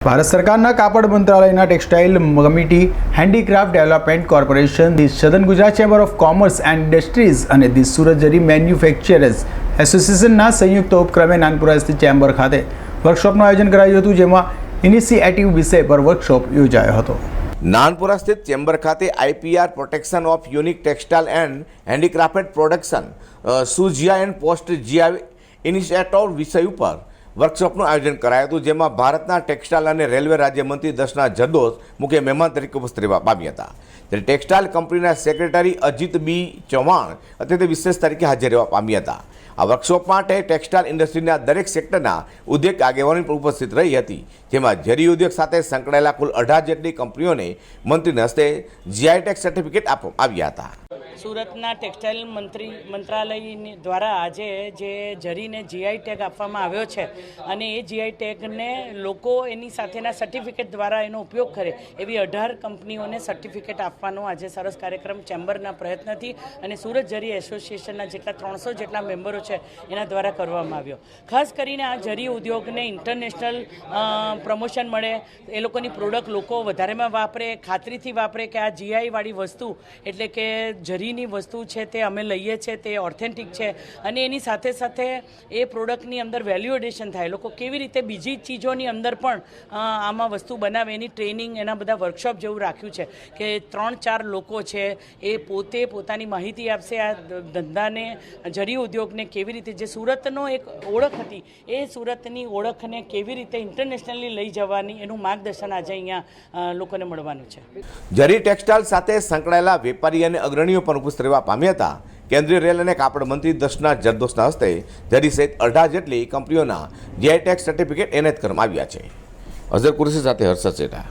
ભારત સરકારના કાપડ મંત્રાલયના textile committee, handicraft development corporation, the southern Gujarat chamber of commerce and industries અને ધી સુરત જરી મેન્યુફેક્ચરર્સ એસોસિએશનના સંયુક્ત ઉપક્રમે નાનપુરા સ્થિત ચેમ્બર ખાતે વર્કશોપનું આયોજન કરાયું હતું, જેમાં ઇનિશિએટિવ વિષય પર વર્કશોપ યોજાયો હતો। નાનપુરા સ્થિત ચેમ્બર ખાતે IPR protection of unique textile and handicraft production સુજીઆઈ એન્ડ પોસ્ટ જીઆઈ ઇનિશિયેટિવ વિષય ઉપર વર્કશોપનું આયોજન કરાયું હતું, જેમાં ભારતના ટેક્સટાઇલ અને રેલવે રાજ્યમંત્રી દર્શના જરદોશ મુખ્ય મહેમાન તરીકે ઉપસ્થિત રહેવા પામ્યા હતા। ત્યારે ટેક્સટાઇલ કંપનીના સેક્રેટરી અજીત બી ચૌહાણ અત્યંત વિશેષ તરીકે હાજર રહેવા પામ્યા હતા। આ વર્કશોપ માટે ટેક્સટાઇલ ઇન્ડસ્ટ્રીના દરેક સેક્ટરના ઉદ્યોગ આગેવાનો પણ ઉપસ્થિત રહી હતી, જેમાં ઝરી ઉદ્યોગ સાથે સંકળાયેલા કુલ 18 જેટલી કંપનીઓને મંત્રીના હસ્તે જીઆઈ ટેગ સર્ટિફિકેટ આપવામાં આવ્યા હતા। સુરતના ટેક્સટાઇલ મંત્રાલય દ્વારા આજે જે જરીને જીઆઈ ટેગ આપવામાં આવ્યો છે અને એ જીઆઈ ટેગને લોકો એની સાથેના સર્ટિફિકેટ દ્વારા એનો ઉપયોગ કરે એવી 18 કંપનીઓને સર્ટિફિકેટ આપવાનો આજે સરસ કાર્યક્રમ ચેમ્બરના પ્રયત્નથી અને સુરત જરી એસોસિએશનના જેટલા 300 જેટલા મેમ્બરો છે એના દ્વારા કરવામાં આવ્યો। ખાસ કરીને આ જરી ઉદ્યોગને ઇન્ટરનેશનલ પ્રમોશન મળે, એ લોકોની પ્રોડક્ટ લોકો વધારેમાં વાપરે, ખાતરીથી વાપરે કે આ જીઆઈવાળી વસ્તુ એટલે કે જરીની વસ્તુ છે તે અમે લઈએ છીએ, તે ઓથેન્ટિક છે અને એની સાથે સાથે એ પ્રોડક્ટની અંદર વેલ્યુ એડિશન થાય, લોકો કેવી રીતે બીજી ચીજોની અંદર પણ આમાં વસ્તુ બનાવે એની ટ્રેનિંગ, એના બધા વર્કશોપ જેવું રાખ્યું છે કે 3-4 લોકો છે એ પોતે પોતાની માહિતી આપશે આ ધંધાને, જરી ઉદ્યોગને કેવી રીતે, જે સુરતનો એક ઓળખ હતી એ સુરતની ઓળખને કેવી રીતે ઇન્ટરનેશનલી લઈ જવાની એનું માર્ગદર્શન આજે અહીંયા લોકોને મળવાનું છે। જરી ટેક્સટાઇલ સાથે સંકળાયેલા વેપારી અને અગ્રણીઓ પણ ઉપસ્થિત રહેવા પામ્યા હતા। કેન્દ્રીય રેલ અને કાપડ મંત્રી દર્શના જરદોશના હસ્તે જરી સહિત 18 જેટલી કંપનીઓના જીઆઈ ટેગ સર્ટિફિકેટ એનાયત કરવામાં આવ્યા છે। અઝર કુરેશી સાથે હર્ષદ સેઠા।